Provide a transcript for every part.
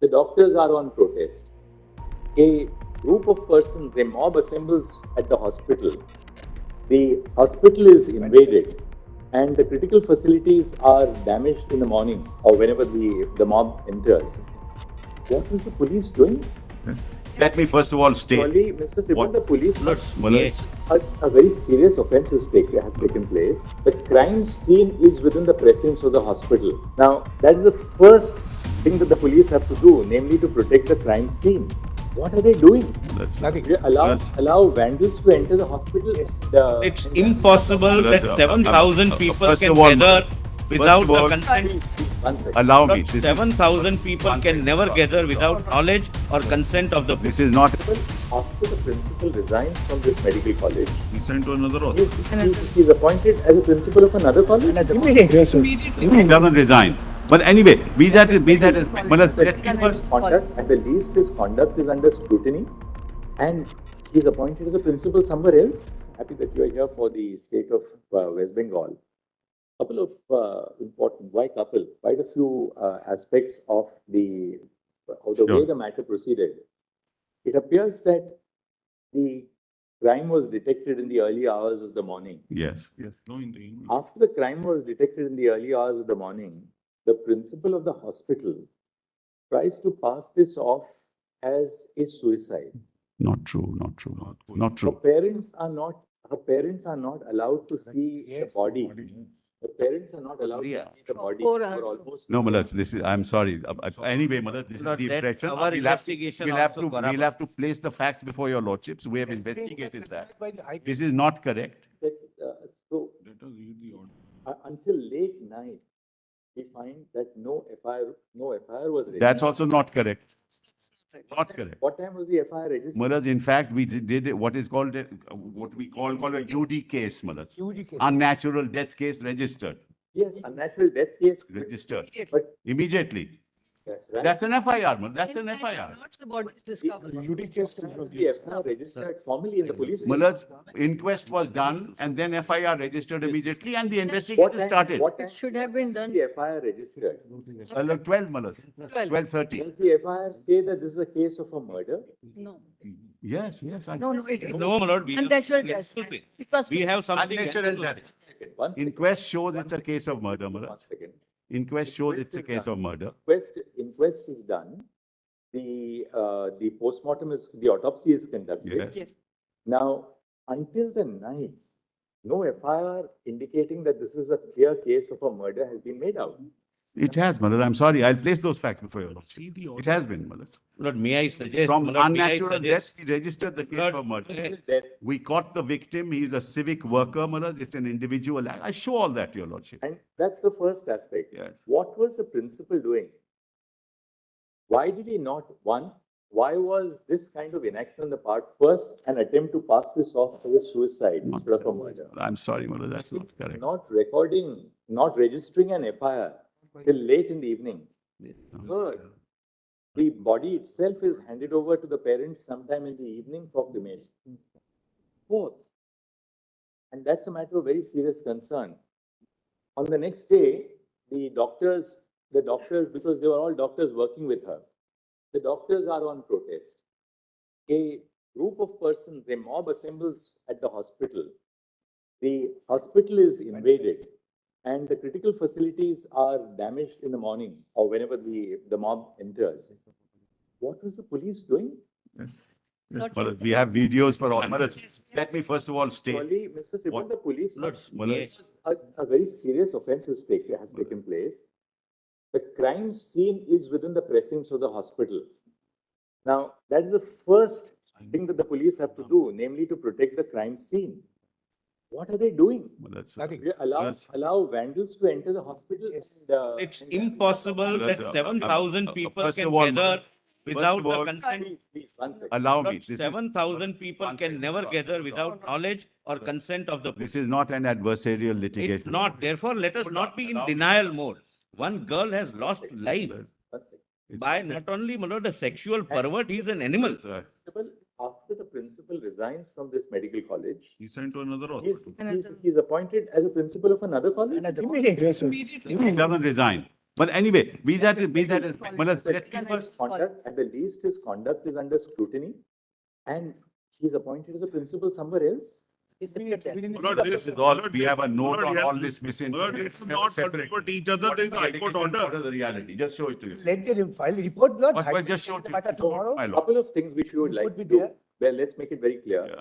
The doctors are on protest. A group of persons, a mob assembles at the hospital. The hospital is invaded and the critical facilities are damaged in the morning or whenever the mob enters. What was the police doing? Yes. Let me first of all state. Surely, Mr. Sibal, the police, Yes. a very serious offence has taken place. The crime scene is within the precincts of the hospital. Now, that is the first thing that the police have to do, namely to protect the crime scene. What are they doing? They allow vandals to enter the hospital. It's impossible that 7,000 people can gather without the consent. Allow me. 7,000 people can never gather without knowledge or consent of the This is not. After the principal resigns from this medical college, He sent to another hospital. he's appointed as a principal of another college. He doesn't resign. But anyway, be that as Conduct, at the least, his conduct is under scrutiny, and he's appointed as a principal somewhere else. Happy that you are here for the state of West Bengal. Couple of important, quite a few aspects of the way the matter proceeded. It appears that the crime was detected in the early hours of the morning. Yes. After the crime was detected in the early hours of the morning, the principal of the hospital tries to pass this off as a suicide. Not true. Her parents are not allowed to see the body. The parents are not allowed to see the body for almost. No, Malak, I'm sorry. Anyway, Malak, this is the impression. Our investigation We'll have to place the facts before your lordships. We have investigated that. This is not correct. So, until late night, we find that no FIR was registered. That's also not correct. Not correct. What time was the FIR registered? Malak, in fact, we did what is called what we call a UD case, Malak. Unnatural death case registered. Yes, unnatural death case Registered. But Immediately. that's right. That's an FIR, Malak. That's an FIR. Not the body is discovered. The FIR registered formally in the police. Malak's inquest was done and then FIR registered immediately and the investigation started. What time It should have been done. the FIR registered? 12, Malak. 12:30. Does the FIR say that this is a case of a murder? No, Yes. no, it No, my lord, we unnatural death. It was. We have something. Unnatural death. One second. Inquest shows it's a case of murder, One Malak. second. Inquest shows it's a case of murder. Inquest is done. The postmortem the autopsy is conducted. Yes. Yes. Now, until the night, no FIR indicating that this is a clear case of a murder has been made out. It has, Malak. I'm sorry. I'll place those facts before your lordship. It has been, Malak. Lord, may I suggest? From Lord, may I unnatural death, suggest- he registered the case Lord, for murder. That, We caught the victim. He is a civic worker, Malak. It's an individual act. I show all that to your lordship. and that's the first aspect. Yes. What was the principal doing? Why did he not, why was this kind of inaction on the part first an attempt to pass this off as a suicide instead of a murder? I'm sorry, Malak. That's not correct. Not registering an FIR till late in the evening. Third, the body itself is handed over to the parents sometime in the evening for cremation. Fourth, and that's a matter of very serious concern. On the next day, the doctors, because they were all doctors working with her, the doctors are on protest. A group of persons, a mob assembles at the hospital. The hospital is invaded and the critical facilities are damaged in the morning or whenever the mob enters. What was the police doing? Yes. Not Malak, we have videos for all. Malak, let me first of all state. Surely, Mr. Sibal, What? the police, Lord, Malak, a very serious offence has taken place. The crime scene is within the precincts of the hospital. Now, that is the first thing that the police have to do, namely to protect the crime scene. What are they doing? Malak, They allow vandals to enter the hospital. It's impossible that 7,000 people First can of all, gather without of all, the consent. Please, one second. allow me. Lord, 7,000 people can never gather without knowledge or consent of the. This is not an adversarial litigation. It's not. Therefore, let us not be in denial mode. One girl has lost life One second. by not only, my lord, a sexual pervert, he's an animal. After the principal resigns from this medical college, He sent to another he's appointed as a principal of another college. He doesn't resign. But anyway, be that as, At let least his conduct, at the least his conduct is under scrutiny, and he's appointed as a principal somewhere else. He's separate there. this is all, we have a note on all this misinformation. Let's not contradict each other. There is a High Court order. What is the reality? Just show it to you. Let them file the report, not. But High Court. just show it to Matter you. tomorrow. My lord. Couple of things which we would like Would to be do. there. Well, let's make it very clear. Yeah.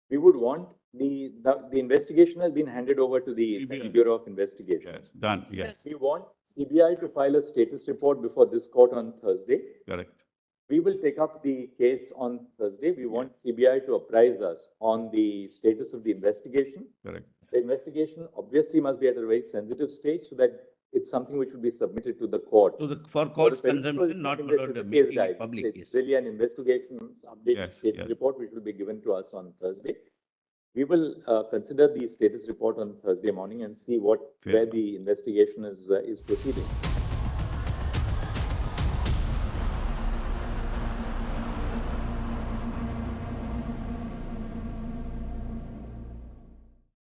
We would want the investigation has been handed over to the CBI. Bureau of Investigation. Yes, done, yes, We want CBI to file a status report before this court on Thursday. correct. We will take up the case on Thursday. We want CBI to apprise us on the status of the investigation. Correct. The investigation obviously must be at a very sensitive stage so that it's something which will be submitted to the court. For court's For the consumption, not principal for the case making guide. it public. It's really an investigation update Yes, status yes. report which will be given to us on Thursday. We will consider the status report on Thursday morning and see Fair where enough. the investigation is proceeding.